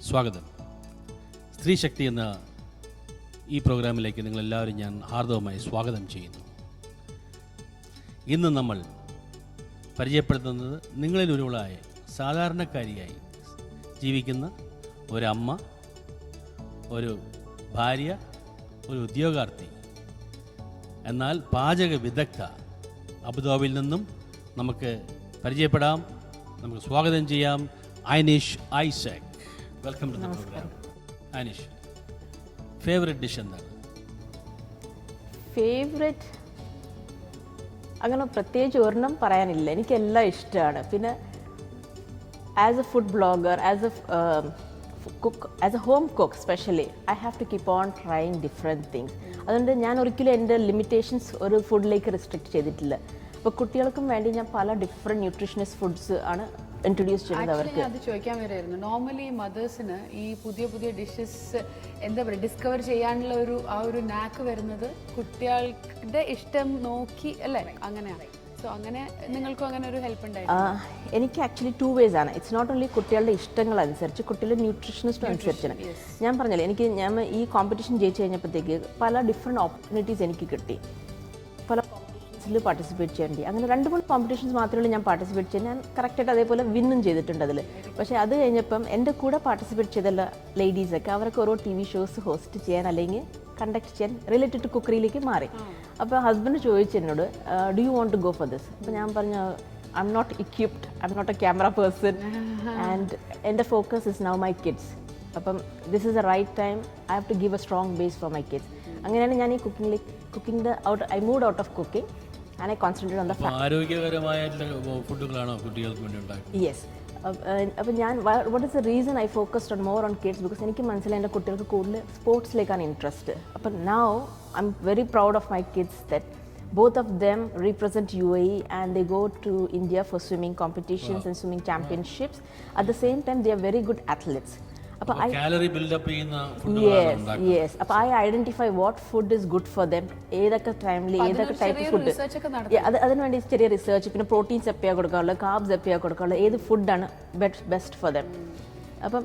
സ്വാഗതം. സ്ത്രീശക്തി എന്ന ഈ പ്രോഗ്രാമിലേക്ക് നിങ്ങളെല്ലാവരും ഞാൻ ഹാർദവമായി സ്വാഗതം ചെയ്യുന്നു. ഇന്ന് നമ്മൾ പരിചയപ്പെടുത്തുന്നത് നിങ്ങളിൽ ഒരുവളായ സാധാരണക്കാരിയായി ജീവിക്കുന്ന ഒരമ്മ, ഒരു ഭാര്യ, ഒരു ഉദ്യോഗാർത്ഥി, എന്നാൽ പാചക വിദഗ്ധ അബുദാബിയിൽ നിന്നും നമുക്ക് പരിചയപ്പെടാം. നമുക്ക് സ്വാഗതം ചെയ്യാം Ainish Isaac. Welcome to the program. Ainish, favourite dish എന്താണ്? ഫേവറേറ്റ് അങ്ങനെ പ്രത്യേകിച്ച് ഒരെണ്ണം പറയാനില്ല, എനിക്കെല്ലാം ഇഷ്ടമാണ്. പിന്നെ as a food blogger, as a cook, as a home cook specially, I have to keep on trying different things. അതുകൊണ്ട് ഞാൻ ഒരിക്കലും എൻ്റെ ലിമിറ്റേഷൻസ് ഒരു ഫുഡിലേക്ക് റെസ്ട്രിക്റ്റ് ചെയ്തിട്ടില്ല. അപ്പോൾ കുട്ടികൾക്കും വേണ്ടി ഞാൻ പല ഡിഫറെൻറ്റ് ന്യൂട്രീഷണസ് ഫുഡ്സ് ആണ് ഇൻട്രൊഡ്യൂസ് ചെയ്യുന്നത് അവർക്ക്. അത് ചോദിക്കാൻ വരായിരുന്നു. നോർമലി മദേഴ്സിന് ഈ പുതിയ പുതിയ ഡിഷസ് എന്താ പറയുക ഡിസ്കവർ ചെയ്യാനുള്ള ഒരു നാക്ക് വരുന്നത് കുട്ടികളുടെ ഇഷ്ടം നോക്കി അല്ലേ? അങ്ങനെയാണ്. സോ അങ്ങനെ നിങ്ങൾക്കും അങ്ങനെ ഒരു ഹെൽപ്പ് ഉണ്ടായിരുന്നു? എനിക്ക് ആക്ച്വലി 2 ways ആണ്. ഇറ്റ്സ് നോട്ട് ഓൺലി കുട്ടികളുടെ ഇഷ്ടങ്ങൾ അനുസരിച്ച്, കുട്ടികളുടെ ന്യൂട്രീഷനിസ്റ്റ് അനുസരിച്ചാണ്. ഞാൻ പറഞ്ഞില്ലേ, ഞാൻ ഈ കോമ്പറ്റീഷൻ ജയിച്ചു കഴിഞ്ഞപ്പോഴത്തേക്ക് പല ഡിഫറെൻറ്റ് ഓപ്പർച്യൂണിറ്റീസ് എനിക്ക് കിട്ടി. പല കോമ്പറ്റീഷൻസിൽ പാർട്ടിസിപ്പേറ്റ് ചെയ്യേണ്ടി, അങ്ങനെ 2-3 കോമ്പറ്റീഷൻസ് മാത്രമേ ഞാൻ പാർട്ടിസിപ്പേറ്റ് ചെയ്യാൻ. ഞാൻ കറക്റ്റായിട്ട് അതേപോലെ വിന്നും ചെയ്തിട്ടുണ്ട് അതിൽ. പക്ഷേ അത് കഴിഞ്ഞപ്പം എൻ്റെ കൂടെ പാർട്ടിസിപ്പേറ്റ് ചെയ്ത ലേഡീസൊക്കെ അവർക്ക് ഓരോ TV ഷോസ് ഹോസ്റ്റ് ചെയ്യാൻ അല്ലെങ്കിൽ കണ്ടക്ട് ചെയ്യാൻ റിലേറ്റഡ് ടു കുക്കറിയിലേക്ക് മാറി. അപ്പോൾ ഹസ്ബൻഡ് ചോദിച്ചു എന്നോട്, do you want to go for this? അപ്പോൾ ഞാൻ പറഞ്ഞു, I M not equipped, I M not a camera person and എൻ്റെ focus is now my kids. അപ്പം this is the right time, I have to give a strong base for my kids. അങ്ങനെയാണ് ഞാൻ ഈ cooking I moved out of cooking and I concentrate on the ആരോഗ്യകരമായിട്ടുള്ള ഫുഡുകളാണോ കുട്ടികൾക്ക് വേണ്ടി ഉണ്ടാക്കുന്നത്? Yes. അപ്പോൾ ഞാൻ what is the reason I focused on more on kids, because എനിക്ക് മനസ്സിലായി എൻ്റെ കുട്ടികൾക്ക് കൂടുതൽ സ്പോർട്സിലേക്കാണ് ഇൻട്രസ്റ്റ്. അപ്പം now I am very proud of my kids that both of them represent UAE and they go to India for swimming competitions and swimming championships. At the same time they are very good athletes. അപ്പോൾ calorie build up ചെയ്യുന്ന yes yes. അപ്പോൾ I identify what food is good for them, ഏതൊക്കെ ടൈമിൽ ഏതൊക്കെ type food, അതിനുവേണ്ടി ചെറിയ research. പിന്നെ proteins എപ്പോഴാണ് കൊടുക്കാറുള്ളത്, കാർബ്സ് എപ്പോഴാണ് കൊടുക്കാറുള്ളത്, ഏത് ഫുഡാണ് ബെസ്റ്റ് ഫോർ ദം. അപ്പം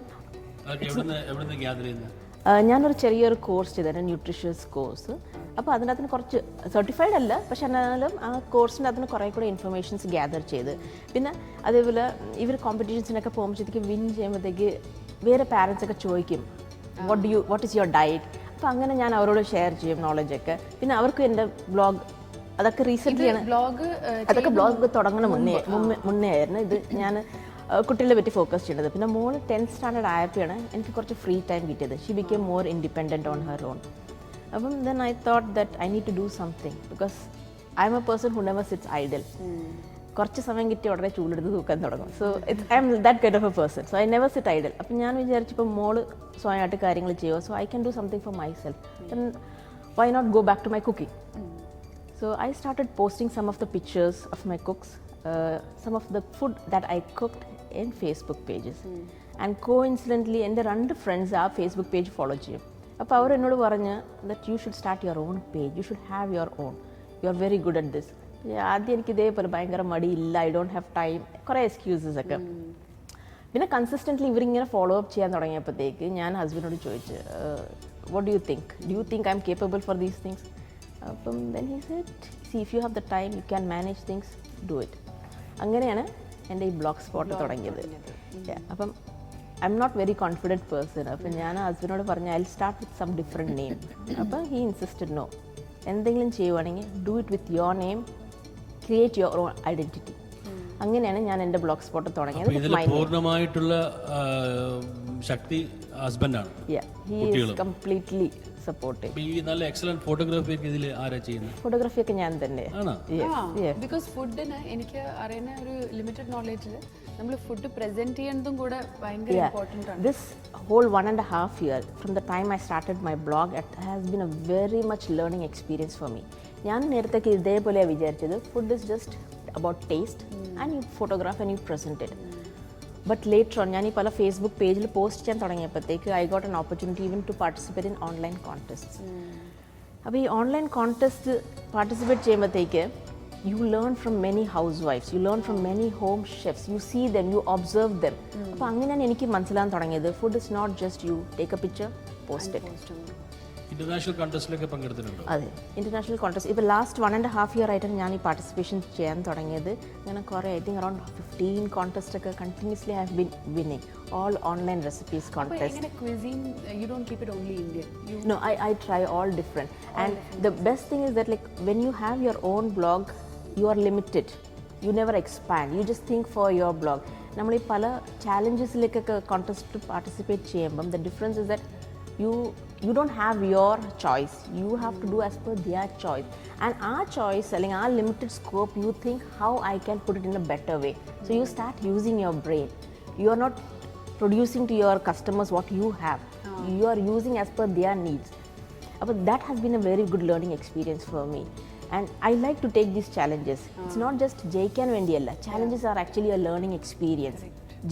ഞാനൊരു ചെറിയൊരു കോഴ്സ് ചെയ്തിരുന്നു, ന്യൂട്രീഷ്യസ് കോഴ്സ്. അപ്പോൾ അതിനകത്ത് കുറച്ച് സർട്ടിഫൈഡ് അല്ല, പക്ഷെ എന്നാലും ആ കോഴ്സിൻ്റെ അതിന് കുറേ കൂടെ ഇൻഫർമേഷൻസ് ഗ്യാദർ ചെയ്ത്, പിന്നെ അതേപോലെ ഇവർ കോമ്പറ്റീഷൻസിനൊക്കെ പോകുമ്പോഴത്തേക്ക് വിൻ ചെയ്യുമ്പോഴത്തേക്ക് വേറെ പാരൻസൊക്കെ ചോദിക്കും, വാട്ട് ഈസ് യുവർ ഡയറ്റ്? അപ്പോൾ അങ്ങനെ ഞാൻ അവരോട് ഷെയർ ചെയ്യും നോളജൊക്കെ. പിന്നെ അവർക്ക് എൻ്റെ ബ്ലോഗ് അതൊക്കെ റീസെൻ്റ്ലി ആണ്, അതൊക്കെ ബ്ലോഗ് തുടങ്ങണ മുന്നേ ആയിരുന്നു ഇത് ഞാൻ കുട്ടികളെ പറ്റി ഫോക്കസ് ചെയ്യേണ്ടത്. പിന്നെ മോൾ 10th സ്റ്റാൻഡേർഡ് ആയപ്പോഴാണ് എനിക്ക് കുറച്ച് ഫ്രീ ടൈം കിട്ടിയത്. She became more independent on her own. അപ്പം then I thought that I need to do something, because I am a person who never sits idle. കുറച്ച് സമയം കിട്ടി ഉടനെ ചൂടെടുത്ത് തൂക്കാൻ തുടങ്ങും. So I am that kind of a person. So I never sit idle. അപ്പം ഞാൻ വിചാരിച്ചപ്പോൾ മോള് സ്വയമായിട്ട് കാര്യങ്ങൾ ചെയ്യുമോ, so I can do something for myself. Then why not go back to my cooking? So I started posting some of the pictures of my cooks, some of the food that I cooked in Facebook pages. And coincidentally എൻ്റെ 2 friends ആ Facebook page follow ചെയ്യും. അപ്പോൾ അവർ എന്നോട് പറഞ്ഞ് that you should start your own page, you should have your own, you are very good at this. ആദ്യം എനിക്ക് ഇതേപോലെ ഭയങ്കര മടിയില്ല, ഐ ഡോണ്ട് ഹാവ് ടൈം, കുറേ എക്സ്ക്യൂസസ് ഒക്കെ. പിന്നെ കൺസിസ്റ്റൻ്റ്ലി ഇവരിങ്ങനെ ഫോളോ അപ്പ് ചെയ്യാൻ തുടങ്ങിയപ്പോഴത്തേക്ക് ഞാൻ ഹസ്ബൻഡിനോട് ചോദിച്ചു, what do you think I am capable for these things? അപ്പം then he said, see if you have the time you can manage things, do it. അങ്ങനെയാണ് എൻ്റെ ഈ ബ്ലോഗ് സ്പോട്ട് തുടങ്ങിയത്. അപ്പം I M not very confident person. അപ്പം ഞാൻ ഹസ്ബൻഡിനോട് പറഞ്ഞു, I will start with some different name. അപ്പം ഹി ഇൻസിസ്റ്റഡ്, നോ, എന്തെങ്കിലും ചെയ്യുവാണെങ്കിൽ do it with your name, create your own identity. അങ്ങനെയാണ് ഞാൻ എൻ്റെ ബ്ലോഗ് സ്പോട്ട് തുടങ്ങിയത്. പൂർണ്ണമായിട്ടുള്ള ശക്തി ഹസ്ബൻഡാണ്. He is completely supportive. ഈ നല്ല എക്സലന്റ് ഫോട്ടോഗ്രാഫി ഒക്കെ ഇതിൽ ആരാ ചെയ്യുന്നത്? ഫോട്ടോഗ്രാഫി ഒക്കെ ഞാൻ തന്നെ. ബിക്കോസ് ഫുഡിന് എനിക്ക് അറിയുന്ന ഒരു ലിമിറ്റഡ് നോളേജിൽ നമ്മൾ ഫുഡ് പ്രസന്റ് ചെയ്യുന്നതും കൂടെ ഭയങ്കര ഇമ്പോർട്ടൻ്റ് ആണ്. This whole 1.5 years from the time I started my blog, it has been a very much learning experience for me. ഞാൻ നേരത്തെ ഇതേപോലെയാണ് വിചാരിച്ചത്, food is just about taste and you photograph and you present it. But later on ഞാൻ ഈ പല Facebook പേജിൽ post ചെയ്യാൻ തുടങ്ങിയപ്പോഴത്തേക്ക് I got an opportunity even to participate in online contest. അപ്പോൾ ഈ ഓൺലൈൻ കോൺടെസ്റ്റ് പാർട്ടിസിപ്പേറ്റ് ചെയ്യുമ്പോഴത്തേക്ക് you learn from many housewives, you learn from many home chefs, you see them, you observe them. അപ്പോൾ അങ്ങനെയാണ് എനിക്ക് മനസ്സിലാകാൻ തുടങ്ങിയത് food is not just you take a picture post it. International കോൺടെസ്റ്റിലൊക്കെ പങ്കെടുത്തിട്ടുണ്ടോ? അതെ, international contest ഇപ്പോൾ ലാസ്റ്റ് 1.5 year ആയിട്ടാണ് ഞാൻ ഈ പാർട്ടിസിപ്പേഷൻ ചെയ്യാൻ തുടങ്ങിയത്. അങ്ങനെ കുറേ ഐ തിങ്ക് അറൌണ്ട് 15 കോൺടെസ്റ്റ് ഒക്കെ continuously have been winning all online recipes contest. എങ്ങനെ cuisine you don't keep it only Indian? No, I try all different. And the best thing is that like when you have your own blog, you are limited. You never expand. You just think for your blog. നമ്മൾ ഈ പല ചാലഞ്ചസിലേക്കൊക്കെ contest participate ചെയ്യുമ്പം the difference is that you don't have your choice. You have to do as per their choice. And our choice, അല്ലെങ്കിൽ our limited scope, you think how I can put it in a better way. So you start using your brain. You are not producing to your customers what you have. You are using as per their needs. But that has been a very good learning experience for me. And I like to take these challenges. It's not just ജയിക്കാൻ വേണ്ടിയല്ല. Challenges are actually a learning experience.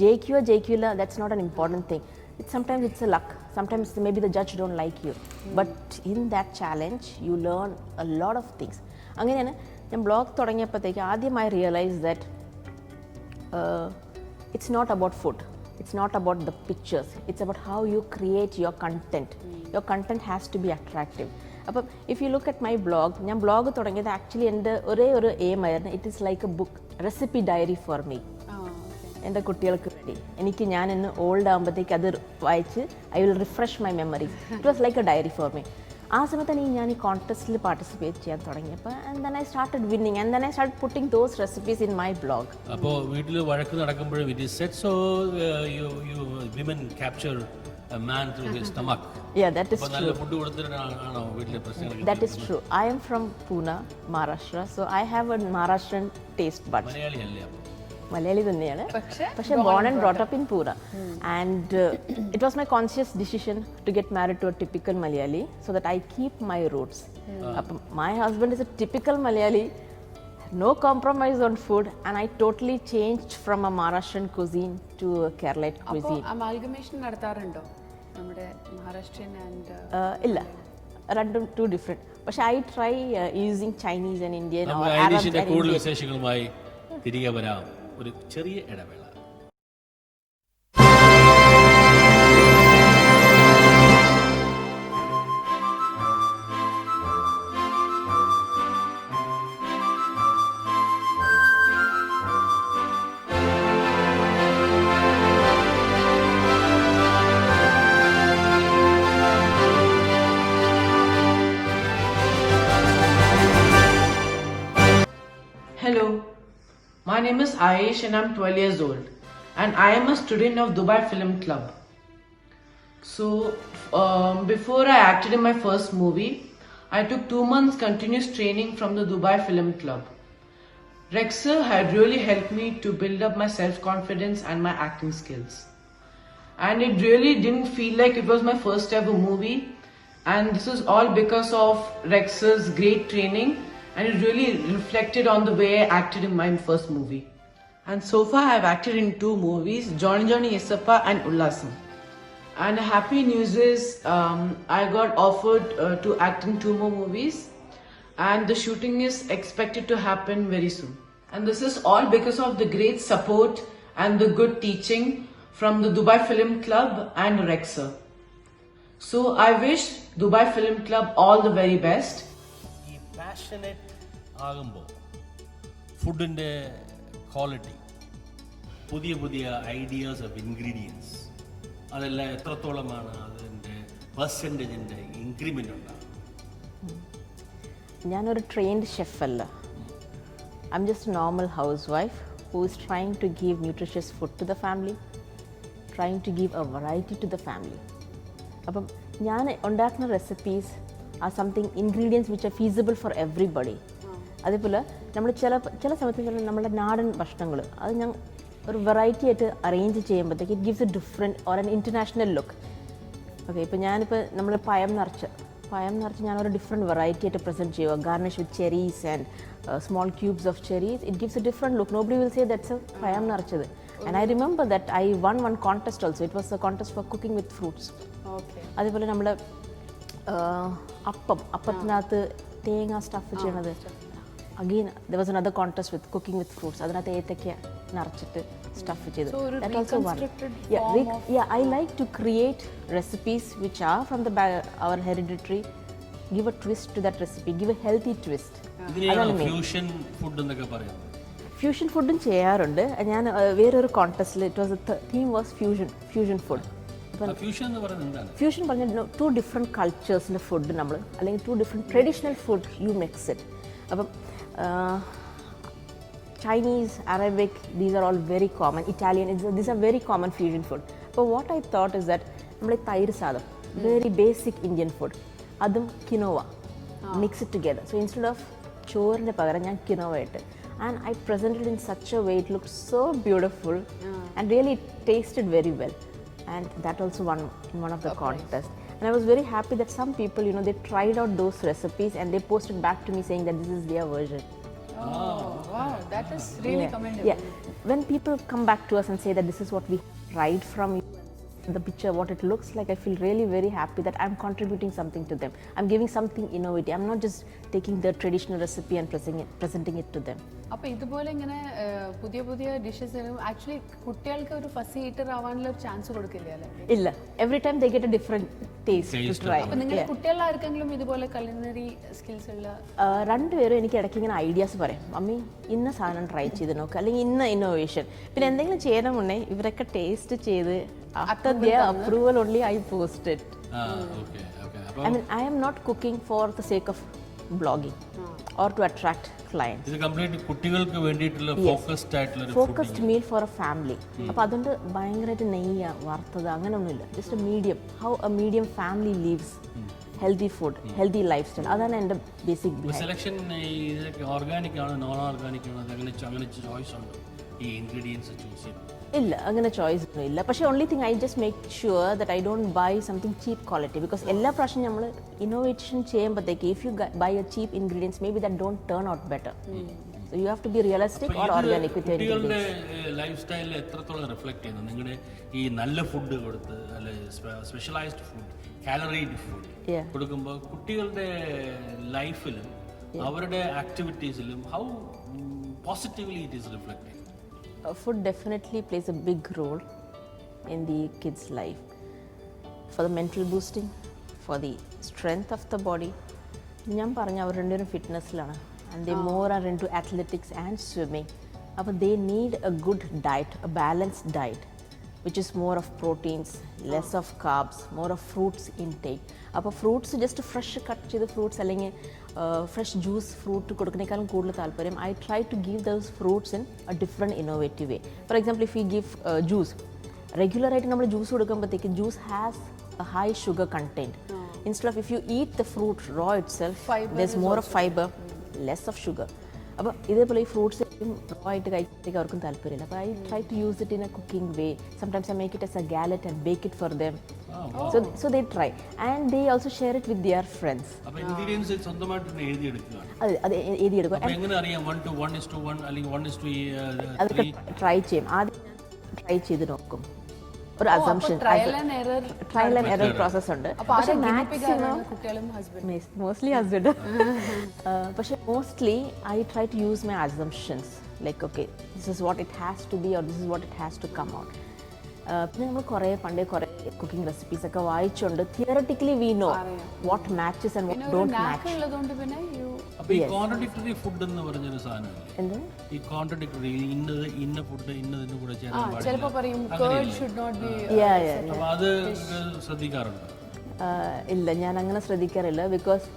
ജയിക്കുകയോ ജയിക്കില്ല, that's not an important thing. Sometimes it's a luck. Sometimes maybe the judge don't like you. But in that challenge, you learn a lot of things. അങ്ങനെയാണ് ഞാൻ blog തുടങ്ങിയപ്പോഴത്തേക്ക് ആദ്യമായി realise that it's not about food. It's not about the pictures. It's about how you create your content. Your content has to be attractive. അപ്പം if you look at my blog, ഞാൻ blog തുടങ്ങിയത് actually എൻ്റെ ഒരേ ഒരു aim ആയിരുന്നു. It is like a book, recipe diary for me. എൻ്റെ കുട്ടികൾക്ക് വേണ്ടി എനിക്ക് ഞാൻ ഇന്ന് ഓൾഡ് ആകുമ്പോഴത്തേക്ക് അത് വായിച്ച് I will refresh my memories. It was like a diary for me. ആ സമയത്താണ് ഞാൻ ഈ കോൺടെസ്റ്റിൽ പാർട്ടിസിപ്പേറ്റ് ചെയ്യാൻ തുടങ്ങിയപ്പോൾ and then I started winning and then I start putting those recipes in my blog. അപ്പോൾ വീട്ടിൽ വഴക്ക് നടക്കുമ്പോഴും it is set so you women capture a man through his stomach. Yeah, that is true. Food കൊടുത്തിട്ടാണോ വീട്ടിലെ പ്രശ്നങ്ങൾ? That is true. I am from Pune, Maharashtra, so I have a Maharashtrian taste buds. Malayali അല്ലേ? മലയാളി തന്നെയാണ്, പക്ഷേ born and brought up in Pune. And it was my conscious decision to get married to a typical Malayali so that I keep my roots. My husband is a typical Malayali, no compromise on food, and I totally changed from a Maharashtrian cuisine to a Keralite cuisine. അപ്പോൾ amalgamation നടത്താറുണ്ടോ നമ്മുടെ Maharashtrian and? ഇല്ല, രണ്ടും two different. പക്ഷേ I try using Chinese and Indian. ഐഡിഷിന്റെ കൂടുതൽ വിശേഷങ്ങളുമായി തിരികെ വരാം, ഒരു ചെറിയ ഇടവേള. Hello, my name is Aish and I'm 12 years old and I am a student of Dubai Film Club. So before I acted in my first movie, I took 2 months continuous training from the Dubai Film Club. Rexer had really helped me to build up my self-confidence and my acting skills. And it really didn't feel like it was my first ever movie, and this is all because of Rexer's great training. And it really reflected on the way I acted in my first movie. And so far I have acted in 2 movies, Johnny Johnny Yesappa and Ullasam. And the happy news is I got offered to act in 2 more movies, and the shooting is expected to happen very soon. And this is all because of the great support and the good teaching from the Dubai Film Club and Rexer. So I wish Dubai Film Club all the very best. ഈ passionate ആകുമ്പോൾ ഫുഡിൻ്റെ quality, പുതിയ പുതിയ ideas of ingredients, അതെല്ലാം എത്രത്തോളമാണ് അതിൻ്റെ പെർസെൻറ്റേജിൻ്റെ increment ഉണ്ടാകും? ഞാനൊരു ട്രെയിൻഡ് ഷെഫല്ല. I am just normal housewife who is trying to give nutritious food to the family, trying to give a variety to the family. അപ്പം ഞാൻ ഉണ്ടാക്കുന്ന recipes are something ingredients which are feasible for everybody. അതേപോലെ നമ്മൾ ചില സമയത്ത് നമ്മുടെ നാടൻ ഭക്ഷണങ്ങൾ അത് ഞാൻ ഒരു വെറൈറ്റി ആയിട്ട് അറേഞ്ച് ചെയ്യുമ്പോഴത്തേക്ക് it gives a different or an international look. Okay, ഇപ്പോൾ ഞാനിപ്പോൾ നമ്മൾ പഴം നിറച്ച് ഞാനൊരു ഡിഫറെൻറ്റ് വെറൈറ്റി ആയിട്ട് പ്രസൻറ്റ് ചെയ്യുക, garnish with cherries and small cubes of cherries. It gives a different look. Nobody will say that's a പഴം നിറച്ചത്. And I remember that I one contest also. It was a contest for cooking with fruits. അതേപോലെ നമ്മൾ അപ്പത്തിനകത്ത് തേങ്ങ stuff ചെയ്യണത്, again there was another contest with cooking with fruits. അതിനകത്ത് ഏത്തക്ക നിറച്ചിട്ട് stuff ചെയ്ത്. So, ഒരു That also one. reconstructed Yeah, form of- yeah, I like to create recipes which are from our hereditary, give a twist to that recipe, give a healthy twist. ഇതിനെയാണ് fusion food എന്നൊക്കെ പറയുന്നത്. Fusion ഫുഡും ചെയ്യാറുണ്ട്. ഞാൻ വേറൊരു കോൺടെസ്റ്റിൽ it was theme was fusion food. Fusion എന്ന് പറയുന്നത് എന്താണ്? ഫ്യൂഷൻ പറഞ്ഞാൽ 2 ഡിഫറെൻറ്റ് കൾച്ചേഴ്സിൻ്റെ ഫുഡ് നമ്മൾ അല്ലെങ്കിൽ 2 different traditional food U mix it. അപ്പം Chinese, Arabic, these are all very common. Italian, these are very common fusion food. But what I thought is that നമ്മൾ തൈര് sadam, very basic Indian food, അതും quinoa mix it together. So instead of ചോറിൻ്റെ പകരം ഞാൻ quinoa ഇട്ട്, and I presented in such a way it looked so beautiful and really it tasted very well, and that also won in one of the contests. And I was very happy that some people, you know, they tried out those recipes and they posted back to me saying that this is their version. Oh, wow, that is really commendable. Yeah, when people come back to us and say that this is what we tried from you, the picture, what it looks like, I feel really very happy that I'm contributing something to them. I'm giving something innovative. I'm not just taking the traditional recipe and presenting it to them. അപ്പോൾ ഇതുപോലെ ഇങ്ങനെ പുതിയ പുതിയ dishes actually കുട്ടികൾക്ക് ഒരു fuzzy eater ആവാനുള്ള ഒരു chance കൊടുക്കില്ല അല്ലേ? ഇല്ല, every time they get a different taste to try. അപ്പോൾ നിങ്ങൾ കുട്ടികളിൽ ആർക്കെങ്കിലും ഇതുപോലെ culinary സ്കിൽസ് ഉള്ള രണ്ടുപേരും എനിക്ക് ഇടയ്ക്ക് ഇങ്ങനെ ഐഡിയാസ് പറയും, മമ്മി ഇന്ന സാധനം ട്രൈ ചെയ്ത് നോക്കുക, അല്ലെങ്കിൽ ഇന്ന ഇന്നോവേഷൻ. പിന്നെ എന്തെങ്കിലും ചെയ്യണം മുന്നേ ഇവരൊക്കെ ടേസ്റ്റ് ചെയ്ത് after their approval only I post it. Okay okay. I mean, I am not cooking for the sake of blogging or to attract clients. ഇത് കംപ്ലീറ്റ് കുട്ടികൾക്ക് വേണ്ടിയിട്ടുള്ള ഫോക്കസ്ഡ് ആയിട്ടുള്ള ഒരു focused meal four A family. അപ്പോൾ അതുകൊണ്ട് ഭയങ്കരമായിട്ട് നെയ്യ വറുത്തത് അങ്ങനെയൊന്നുമില്ല. Just A medium, how A medium family leaves healthy food, healthy life style. അതാണ് എൻ്റെ ബേസിക് ബിഹൈൻഡ്. സെലക്ഷൻ ഇതൊക്കെ ഓർഗാനിക് ആണോ നോൺ ഓർഗാനിക് ആണോ അങ്ങനെ ചോയ്സ് ഉണ്ട് ഈ ഇൻഗ്രീഡിയൻസ് ചൂസ് ചെയ്യുന്നത്? ഇല്ല, അങ്ങനെ ചോയ്സ് ഒന്നും ഇല്ല. പക്ഷേ only thing I just make sure that I don't buy something cheap quality. Because എല്ലാ പ്രാവശ്യം നമ്മൾ ഇന്നോവേഷൻ ചെയ്യുമ്പോഴത്തേക്ക് if you buy a cheap ingredients may be that don't turn out better. So you have to be realistic or organic with your കുട്ടികളുടെ life സ്റ്റൈലിൽ എത്രത്തോളം reflect ചെയ്യുന്നു നിങ്ങളുടെ ഈ നല്ല ഫുഡ് കൊടുത്ത് അല്ലെ സ്പെഷ്യലൈസ്ഡ് ഫുഡ് കാലറീഡ് ഫുഡ് കൊടുക്കുമ്പോൾ കുട്ടികളുടെ ലൈഫിലും അവരുടെ ആക്ടിവിറ്റീസിലും how positively it is reflect? Food definitely plays a big role in the kids' life for the mental boosting, for the strength of the body. ഞാൻ പറഞ്ഞ അവർ രണ്ടുപേരും ഫിറ്റ്നസ്സിലാണ് and they more are into athletics and swimming. അപ്പോൾ they need a good diet, a balanced diet which is more of proteins, less of carbs, more of fruits intake. അപ്പോൾ fruits just fresh cut ചെയ്ത് fruits അല്ലെങ്കിൽ fresh juice fruit കൊടുക്കുന്നതിനേക്കാളും കൂടുതൽ താല്പര്യം I try to give those fruits in a different innovative way. For example if you give juice, റെഗുലറായിട്ട് നമ്മൾ juice കൊടുക്കുമ്പോഴത്തേക്ക് juice has a high sugar content. Instead of if you eat the fruit raw itself there is more of fibre, less of sugar. അപ്പോൾ ഇതേപോലെ ഈ fruits raw ആയിട്ട് കഴിച്ചിട്ടേക്ക് അവർക്കും താല്പര്യമില്ല. അപ്പോൾ I try to use it in a cooking way. Sometimes I make it as a galette and bake it for them. So they try and they also share it with their friends. അപ്പോൾ ingredients സ്വന്തമായിട്ട് എഴുതിയെടുക്കുകയാണ്. അത് എഴുതിയെടുക്കും. അപ്പോൾ എങ്ങനെ അറിയാം 1:1:1 അല്ലെങ്കിൽ 1:3? അതൊക്കെ try ചെയ്യും. ആദ്യം ട്രൈ ചെയ്ത് നോക്കും. ഒരു assumption, trial and error process ഉണ്ട്. പക്ഷേ മാക്സിമം കുട്ടികളും ഹസ്ബൻഡ് മോസ്റ്റ്ലി ഹസ്ബൻഡ്. പക്ഷേ mostly I try to use my assumptions like okay this is what it has to be or this is what it has to come out. പിന്നെ നമ്മൾ പണ്ടേ കുറേ cooking recipes ഒക്കെ വായിച്ചുകൊണ്ട് theoretically we know what matches and what don't match. ഉള്ളതുകൊണ്ട് പിന്നെ അപ്പോൾ ഈ കോൺട്രഡിക്ടറി ഫുഡ് എന്ന് പറഞ്ഞൊരു സാധനമില്ലേ? എന്ത് ഈ കോൺട്രഡിക്ടറി ഇന്ന ഫുഡ് ഇന്നതിന് കൂടെ ചേരാൻ പാടില്ല, ചിലപ്പോൾ പറയും കേർഡ് ഷുഡ് നോട്ട് ബി. അപ്പോൾ അത് ശ്രദ്ധിക്കാറുണ്ട്? ഇല്ല, ഞാൻ അങ്ങനെ ശ്രദ്ധിക്കാറില്ല. ബിക്കോസ്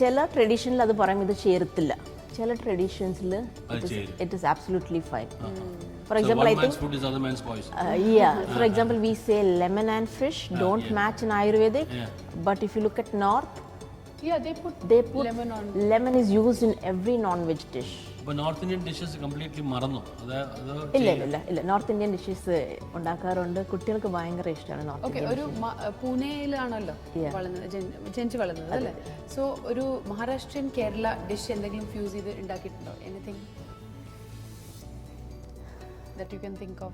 ചില ട്രഡീഷനിൽ അത് പറയും ഇത് ചേർത്തില്ല, ചില ട്രഡീഷൻസിൽ it is absolutely fine. For example, I think food is other man's poison. For example, we say lemon and fish don't match in Ayurvedic, but if you look at North, they put lemon is used in every non-veg dish. അപ്പോൾ north Indian dishes completely മറന്നു? ഇല്ല, north Indian dishes ഉണ്ടാക്കാറുണ്ട്. കുട്ടികൾക്ക് ഭയങ്കര ഇഷ്ടമാണ് north Indian. ഒരു പൂനെയിലാണല്ലോ ജനിച്ച് വളർന്നത് അല്ലേ? സോ ഒരു മഹാരാഷ്ട്രീയൻ കേരള ഡിഷ് എന്തെങ്കിലും ഫ്യൂസ് ചെയ്ത് ഉണ്ടാക്കിയിട്ടുണ്ടോ? Anything that you can think of?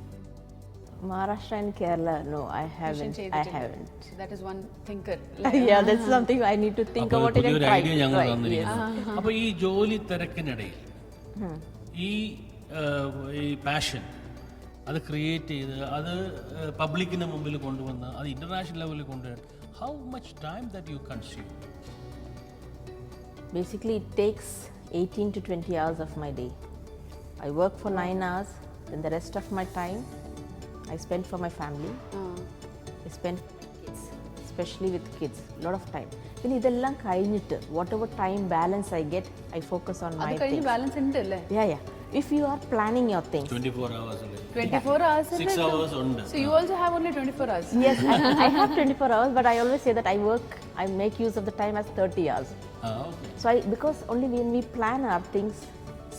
Maharashtra and Kerala, no, I haven't. I haven't. That is one thinker. Yeah, that's something I need to think അപ്പോൾ about it and പുതിയൊരു try. Idea ഞങ്ങൾ Try, yes. തന്നിരിക്കുന്നു. അപ്പോൾ ഈ ജോലി തിരക്കിനിടയിൽ ഈ ഈ പാഷൻ അത് ക്രിയേറ്റ് ചെയ്ത് അത് പബ്ലിക്കിന് മുമ്പിൽ കൊണ്ടുവന്ന് അത് ഇന്റർനാഷണൽ ലെവലിൽ കൊണ്ടുവരാൻ how much time that you consume? Basically, it takes 18 to 20 hours of my day. I work for 9 hours, then the rest of my time I spend for my family. I spend for my kids, especially with kids, a lot of time. Then idellam kayinittu whatever time balance I get, I focus on my അത് കഴിഞ്ഞ് things. Balance ഉണ്ട് അല്ലേ? Yeah. If you are planning your things. 24 hours അല്ലേ? 24 hours 6 hours ഉണ്ട്. So you also have only 24 hours. Yes, I have 24 hours, but I always say that I make use of the time as 30 hours. Okay. So because only when we plan our things,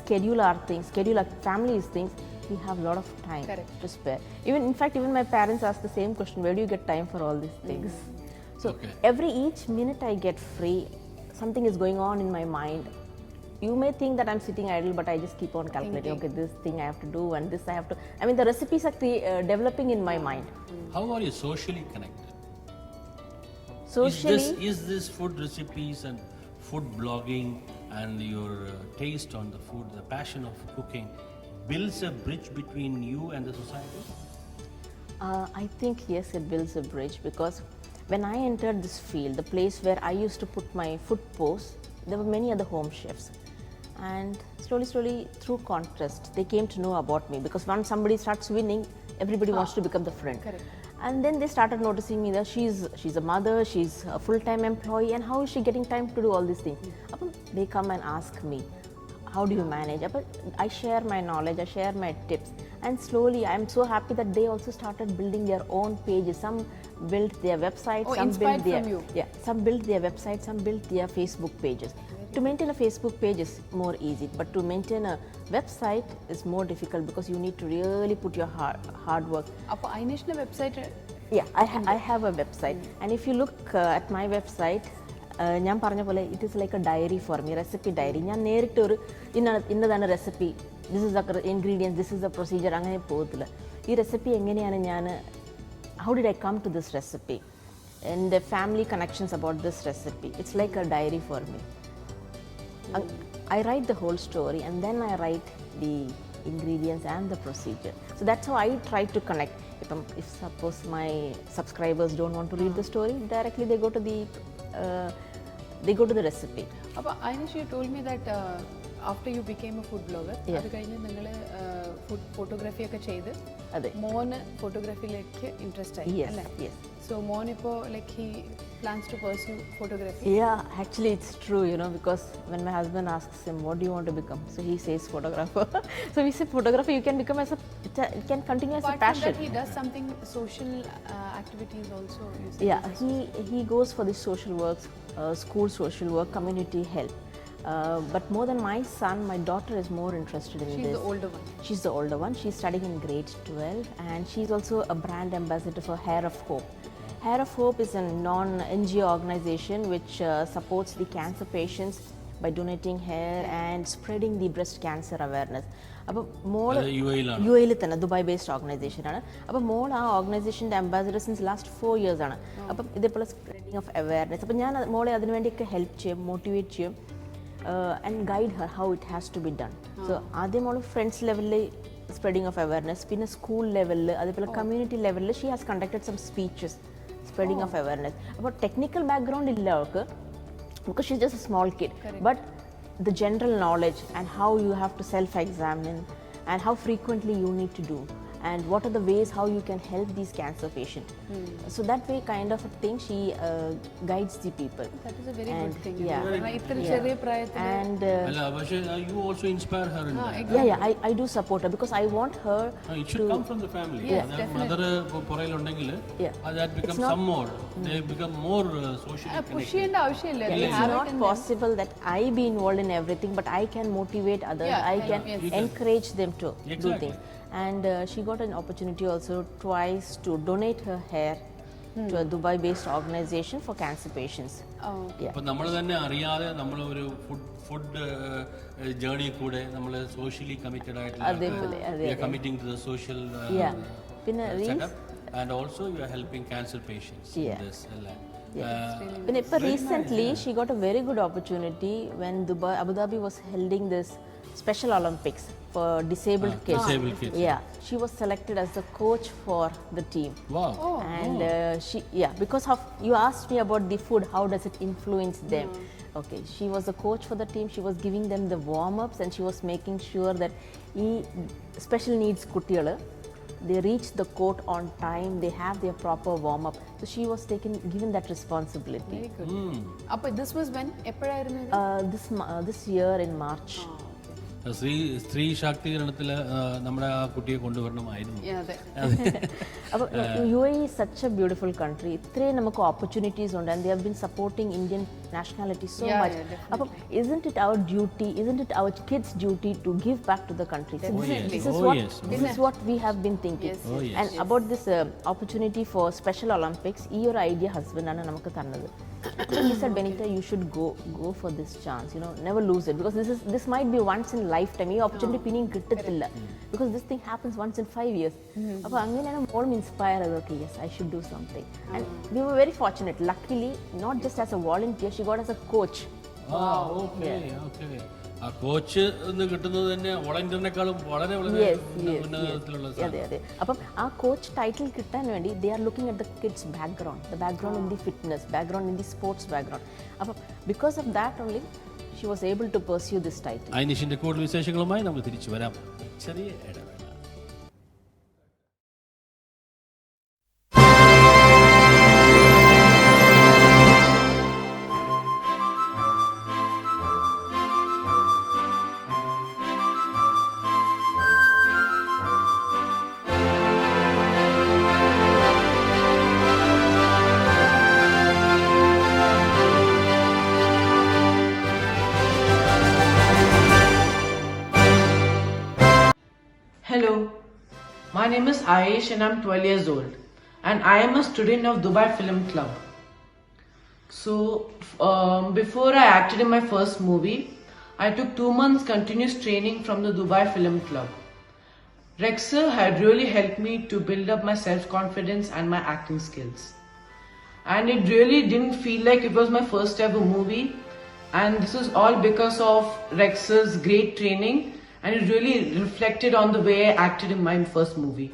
schedule our family's things, we have a lot of time Correct. to spare. In fact, my parents ask the same question: where do you get time for all these things? So each minute I get free, something is going on in my mind. You may think that I'm sitting idle, but I just keep on calculating. Okay, this thing I have to do, and this I have to. I mean, the recipes are developing in my mind. How are you socially connected? Socially, Is this food recipes and food blogging and your taste on the food, the passion of cooking, builds a bridge between you and the society? I think yes, it builds a bridge because when I entered this field, the place where I used to put my food posts, there were many other home chefs. And slowly, through contrast, they came to know about me because once somebody starts winning, everybody wants to become the friend. Correct. And then they started noticing me that she's a mother, she's a full-time employee, and how is she getting time to do all these things? They come and ask me, how do you manage? I share my knowledge, I share my tips, and slowly I'm so happy that they also started building their own pages. Some built their website, some inspired built their from you. some built their website, some built their Facebook pages. To maintain a Facebook page is more easy, but to maintain a website is more difficult because you need to really put your hard work. അപ്പോൾ അയിനേഷിന്റെ website Yeah, I have a website, and if you look at my website, ഞാൻ പറഞ്ഞ പോലെ it is like a diary for me, recipe diary. ഞാൻ നേരിട്ട് ഒരു ഇന്നതാണ് recipe, this is the ingredients, this is the procedure, അങ്ങനെ പോകത്തില്ല. ഈ റെസിപ്പി എങ്ങനെയാണ് ഞാൻ, how did I come to this recipe, and family connections about this recipe. It's like a diary for me. I write the whole story and then I write the ingredients and the procedure. So that's how I try to connect. If suppose my subscribers don't want to read the story, directly they go to the recipe. അപ്പോൾ അയിനേഷ് you told me that after you became a food blogger, അത് കഴിഞ്ഞ് നിങ്ങൾ food photography ഒക്കെ ചെയ്ത് മോന് ഫോട്ടോഗ്രാഫിയിലേക്ക് interest ആയി അല്ലേ? So മോൻ ഇപ്പോൾ like he plans to pursue photography. Yeah, actually it's true, because when my husband asks him, what do you want to become? So he says photographer. So we say photography you can become it can continue as a Apart from passion. that, he does something social activities also. You said. Yeah, he goes for the social works, school social work, community help. But more than my son, my daughter is more interested in She's this. the older one. She's the older one. She's studying in grade 12 and she's also a brand ambassador for Hair of Hope. Hair of Hope is a non-NGO organization which supports the cancer patients by donating hair and spreading the breast cancer awareness. അപ്പോൾ മോൾ U എയിൽ തന്നെ Dubai based organisation ആണ്. അപ്പോൾ മോൾ ആ ഓർഗനൈസേഷൻ്റെ ambassador since last 4 years ആണ്. അപ്പം ഇതേപോലെ spreading of awareness. അപ്പം ഞാൻ മോളെ അതിനുവേണ്ടിയൊക്കെ ഹെൽപ്പ് ചെയ്യും, മോട്ടിവേറ്റ് ചെയ്യും, and guide her how it has to be done. So ആദ്യം മോൾ ഫ്രണ്ട്സ് ലെവലിൽ സ്പ്രെഡിങ് ഓഫ് അവയർനെസ്, പിന്നെ സ്കൂൾ ലെവലിൽ, അതേപോലെ കമ്മ്യൂണിറ്റി ലെവലിൽ she has conducted some speeches spreading of awareness. About technical background illa avukku because she's just a small kid. Correct. But the general knowledge and how you have to self examine and how frequently you need to do and what are the ways how you can help these cancer patients. So that way kind of a thing she guides the people. That is a very good thing. Yeah. And you also inspire her in that. I do support her because I want her it should come from the family. Yes, mother porayilundengil that becomes some more, they become more socially push connected. ചെയ്യേണ്ട ആവശ്യമില്ല. It's not possible that I be involved in everything, but I can motivate others. I can encourage them to do things. And she got an opportunity also twice to donate her hair to a Dubai-based organization for cancer patients. അപ്പം നമ്മൾ തന്നെ അറിയാതെ നമ്മൾ ഒരു food journey കൂടെ നമ്മൾ socially committed ആയിട്ടുള്ള committing to the social പിന്നെ and also you are helping cancer patients അല്ലേ. പിന്നെ ഇപ്പോൾ recently she got a very good opportunity when Abu Dhabi was holding this Special Olympics for disabled kids. Yeah, she was selected as the coach for the team. Wow. And because of you asked me about the food, how does it influence them? Okay, she was the coach for the team. She was giving them the warm-ups and she was making sure that special needs kuttiyal they reach the court on time, they have their proper warm-up. So she was given that responsibility. Very good. Appo this was when eppazhayirunnu This year in March. സ്ത്രീ ശാക്തീകരണത്തിൽ നമ്മുടെ ആ കുട്ടിയെ കൊണ്ടുവരണമായിരുന്നു. അപ്പോൾ UAE is such a beautiful country. ഇത്രയും നമുക്ക് opportunities ഉണ്ട് and they have been supporting Indian nationality so much. അപ്പോൾ isn't it our duty, isn't it our kids' duty to give back to the country? So this is what we have been thinking. And about this opportunity for Special Olympics, ഈ ഒരു idea ഹസ്ബൻഡാണ് നമുക്ക് തന്നത്. He said, Benita, you should go for this chance, never lose it, because this might be once in lifetime. Ee opportunity pinning kittathilla because this thing happens once in 5 years. Appo anganeyana more inspire okay, yes, I should do something. And we were very fortunate, luckily not just as a volunteer, she got as a coach. Okay. ആ coach എന്ന് കിട്ടുന്നത് തന്നെ വോളണ്ടിയറിനേക്കാളും വളരെ വളരെ ഉന്നതത്തിലുള്ള. അതെ. അപ്പം ആ coach title കിട്ടാൻ വേണ്ടി they are looking at the kids background, the background in the fitness, background in the sports background. അപ്പം because of that only she was able to pursue this title. ഐനിഷിന്റെ കൂടുതൽ വിശേഷങ്ങളുമായി നമുക്ക് തിരിച്ചു വരാം. ചെറിയ ഇടവേള. Hello, my name is Aish and I'm 12 years old and I am a student of Dubai Film Club. So before I acted in my first movie, I took 2 months continuous training from the Dubai Film Club. Rexer had really helped me to build up my self-confidence and my acting skills. And it really didn't feel like it was my first ever movie, and this is all because of Rexer's great training. And it really reflected on the way I acted in my first movie.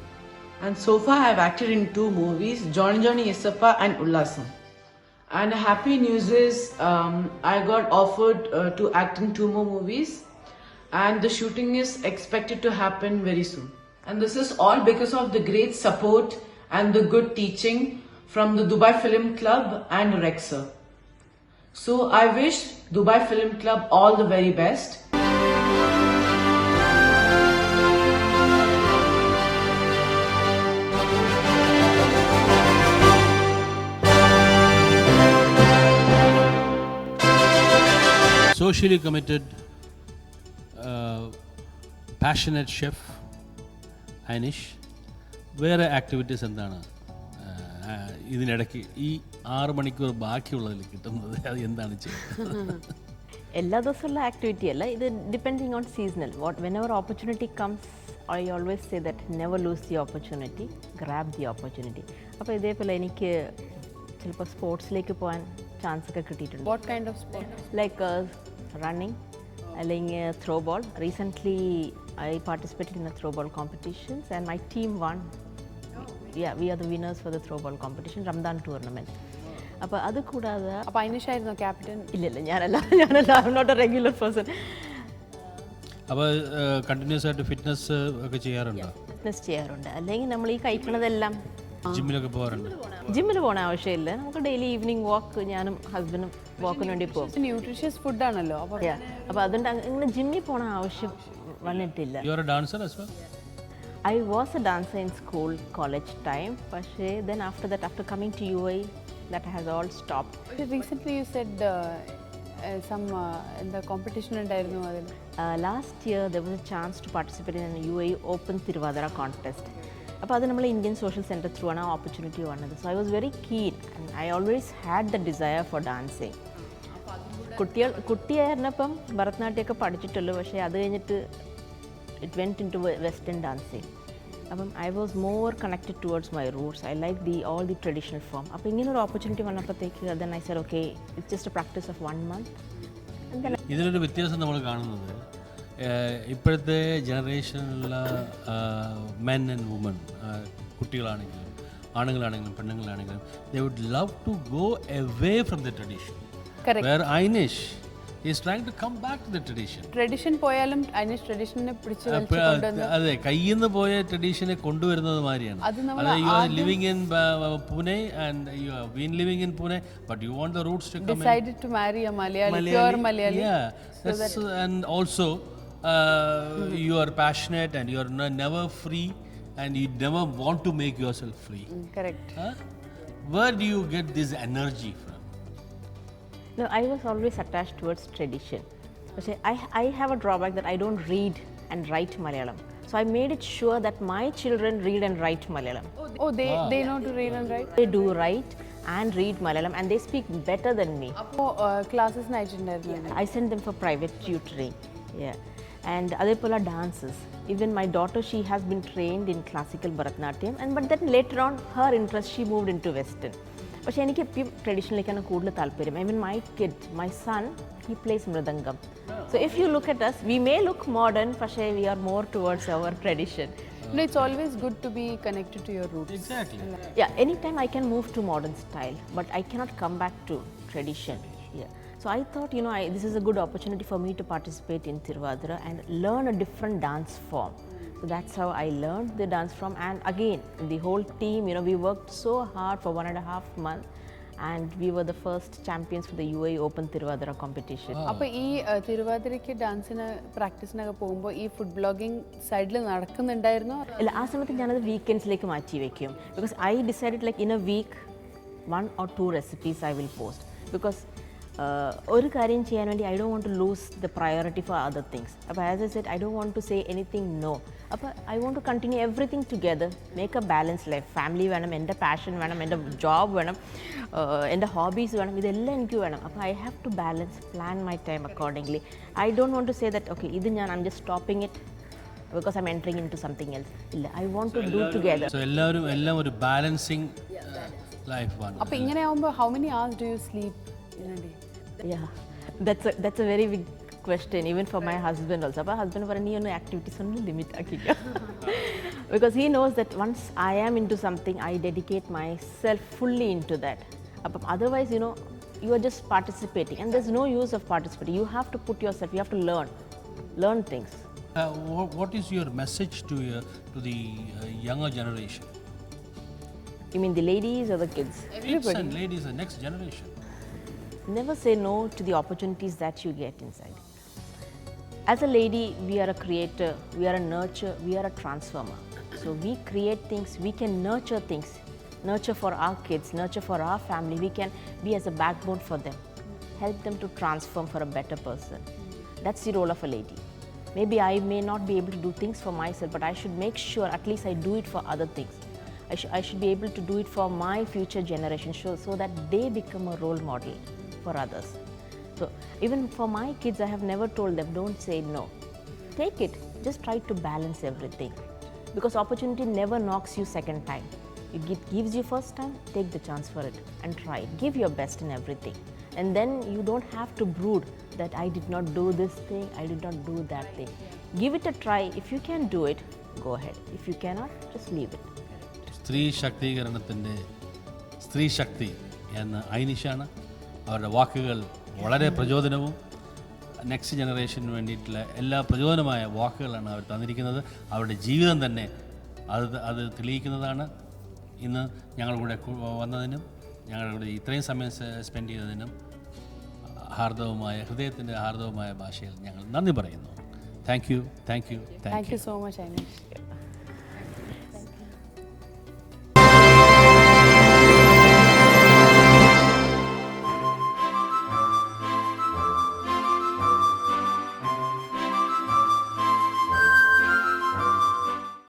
And so far I have acted in 2 movies, Johnny Johnny Yesappa and Ullasam. And happy news is I got offered to act in 2 more movies and the shooting is expected to happen very soon. And this is all because of the great support and the good teaching from the Dubai Film Club and Rexer. So I wish Dubai Film Club all the very best. Socially committed, passionate chef Ainish, വേറെ activities എന്താണ് ഇതിനിടയ്ക്ക് ഈ 6 മണിക്കൂർ ബാക്കിയുള്ളതിൽ കിട്ടുന്നത്? അത് എന്താണ് ചെയ്യുന്നത്? എല്ലാ ദിവസമുള്ള ആക്ടിവിറ്റി അല്ല ഇത്, depending on seasonal. Whenever opportunity comes I always say that never loose the opportunity, grab the opportunity. അപ്പോൾ ഇതേപോലെ എനിക്ക് ചിലപ്പോൾ സ്പോർട്സിലേക്ക് പോകാൻ ചാൻസ് ഒക്കെ കിട്ടിയിട്ടുണ്ട്. What kind of sport? Like running, അല്ലെങ്കിൽ throw ball. Recently I participated in a throw ball competitions and my team won. We are the winners for the throw ball competition, Ramadan tournament. അപ്പോൾ അത് കൂടാതെ അപ്പോൾ ഐനിഷ് ആയിരുന്നോ captain? ഇല്ല, ഞാനല്ല I M not a regular person. അപ്പോൾ continuous ആയിട്ട് ഫിറ്റ്നസ് ഒക്കെ ചെയ്യാറുണ്ടോ? ഫിറ്റ്നസ് ചെയ്യാറുണ്ട്. അല്ലെങ്കിൽ നമ്മൾ ഈ കഴിക്കുന്നതെല്ലാം ജിമ്മിലൊക്കെ പോകാറുണ്ട്? ജിമ്മിൽ പോകണ ആവശ്യമില്ല, നമുക്ക് ഡെയിലി ഈവനിങ് വാക്ക് ഞാനും ഹസ്ബൻഡും വാക്കിന് വേണ്ടി പോകും. ന്യൂട്രീഷ്യസ് ഫുഡാണല്ലോ. അപ്പോൾ അതുകൊണ്ട് അങ്ങനെ ജിമ്മിൽ പോകണ ആവശ്യം വന്നിട്ടില്ല. I was a dancer in school, college time, പക്ഷേ then after coming to UAE, that has all stopped. Recently you said some in the competition ഉണ്ടായിരുന്നു അതിൽ. Last year there was a chance to participate in a UAE Open Tiruvadara contest. അപ്പോൾ അത് നമ്മൾ Indian social centre through ആണ് ആ opportunity വന്നത്. So I was very keen and I always had the desire for dancing. കുട്ടിയായിരുന്നപ്പം ഭരതനാട്യമൊക്കെ പഠിച്ചിട്ടുള്ളൂ, പക്ഷേ അത് കഴിഞ്ഞിട്ട് it went into western dancing. അപ്പം I was more connected towards my roots. I like all the traditional form. അപ്പോൾ ഇങ്ങനെ ഒരു ഓപ്പർച്യൂണിറ്റി വന്നപ്പോഴത്തേക്ക് then I said okay it's just a practice of 1 month. ഇതിലൊരു വ്യത്യാസം നമ്മൾ കാണുന്നത് ഇപ്പോഴത്തെ ജനറേഷനിലുള്ള മെൻ ആൻഡ് വുമൺ, കുട്ടികളാണെങ്കിലും ആണുങ്ങളാണെങ്കിലും പെണ്ണുങ്ങളാണെങ്കിലും, they would love to go away from the tradition. Correct. Where Ainish is trying to come back to the tradition. Tradition പോയാലും അതിന് ട്രഡീഷനെ പിടിച്ച് വലിച്ച് കൊണ്ടുവന്ന് അതെ, കയ്യിൽ നിന്ന് പോയ ട്രഡീഷനെ കൊണ്ടുവരുന്നത് മാതിരിയാണ്. അത് നമ്മൾ അതായത് you are living in Pune and you have been living in Pune but you want the roots to come in decided to marry a Malayali, pure Malayali. Yeah, and also you are passionate and you are never free and you never want to make yourself free. Correct. Huh? Where do you get this energy from? No, I was always attached towards tradition. പക്ഷേ I have a drawback that I don't read and write Malayalam. So I made it sure that my children read and write Malayalam. Oh, they know to read and write. They do write and read Malayalam and they speak better than me. അപ്പോൾ classes നയിച്ചിട്ടുണ്ടായിരുന്നു. I send them for private tutoring. Yeah. And അതേപോലെ dances. Even my daughter, she has been trained in classical Bharatanatyam, but then later on her interest, she moved into Western. പക്ഷേ എനിക്ക് ഇപ്പം ട്രഡീഷനിലേക്കാണ് കൂടുതൽ താല്പര്യം. I mean my son he place mridangam. So if you look at us, we may look modern, പക്ഷേ we are more towards our tradition. No, it's always good to be connected to your roots. Exactly. Yeah, anytime I can move to modern style, but I cannot come back to tradition. Yeah. So I thought, this is a good opportunity for me to participate in Tiruvadura and learn a different dance form. So that's how I learned the dance form. And again, the whole team, we worked so hard for 1.5 months and we were the first champions for the UAE Open Tiruvadura competition. അപ്പോൾ ഈ തിരുവാതിരയ്ക്ക് ഡാൻസിന് പ്രാക്ടീസിനൊക്കെ പോകുമ്പോൾ ഈ food blogging സൈഡിൽ നടക്കുന്നുണ്ടായിരുന്നോ? ഇല്ല, ആ സമയത്ത് ഞാനത് വീക്കെൻഡ്സിലേക്ക് മാറ്റി വയ്ക്കും. Because I decided like in a week 1 or 2 recipes I will post. Because ഒരു കാര്യം ചെയ്യാൻ വേണ്ടി I don't want to lose the priority for other things. അപ്പോൾ as I said I don't want to say anything no. അപ്പോൾ I want to continue everything together, make a balance life. Family വേണം, എൻ്റെ passion വേണം, എൻ്റെ job വേണം, എൻ്റെ hobbies വേണം, ഇതെല്ലാം എനിക്ക് വേണം. അപ്പോൾ I have to balance, plan my time accordingly. I don't want to say that okay ഇത് ഞാൻ I'm just stopping it because I'm entering into something else. ഇല്ല, I want to do together. So എല്ലാം ഒരു balancing life ആണ്. അപ്പോൾ ഇങ്ങനെ ആവുമ്പോൾ how many hours do you sleep in a day? Yeah, that's a very big question even for my husband also. But husband for any activities only limit akika because he knows that once I am into something, I dedicate myself fully into that. Otherwise, you are just participating and there's no use of participating. You have to put yourself, you have to learn things. What is your message to the younger generation? You mean the ladies or the kids? Kids and ladies, the next generation. Never say no to the opportunities that you get inside. As a lady, we are a creator, we are a nurturer, we are a transformer. So we create things, we can nurture things, nurture for our kids, nurture for our family. We can be as a backbone for them, help them to transform for a better person. That's the role of a lady. Maybe I may not be able to do things for myself, but I should make sure at least I do it for other things. I should be able to do it for my future generation so that they become a role model for others. So even for my kids, I have never told them, don't say no. Take it. Just try to balance everything. Because opportunity never knocks you second time. It gives you first time, take the chance for it and try it. Give your best in everything. And then you don't have to brood that I did not do this thing, I did not do that thing. Give it a try. If you can do it, go ahead. If you cannot, just leave it. സ്ത്രീ ശാക്തീകരണത്തിൻ്റെ സ്ത്രീ ശക്തി എന്ന ഐനിഷാണ്. അവരുടെ വാക്കുകൾ വളരെ പ്രചോദനവും next ജനറേഷന് വേണ്ടിയിട്ടുള്ള എല്ലാ പ്രചോദനമായ വാക്കുകളാണ് അവർ തന്നിരിക്കുന്നത്. അവരുടെ ജീവിതം തന്നെ അത് തെളിയിക്കുന്നതാണ്. ഇന്ന് ഞങ്ങളുടെ കൂടെ വന്നതിനും ഞങ്ങളുടെ കൂടെ ഇത്രയും സമയം സ്പെൻഡ് ചെയ്തതിനും ഹൃദയത്തിൻ്റെ ഹാർദവമായ ഭാഷയിൽ ഞങ്ങൾ നന്ദി പറയുന്നു. Thank you so much, Ainish.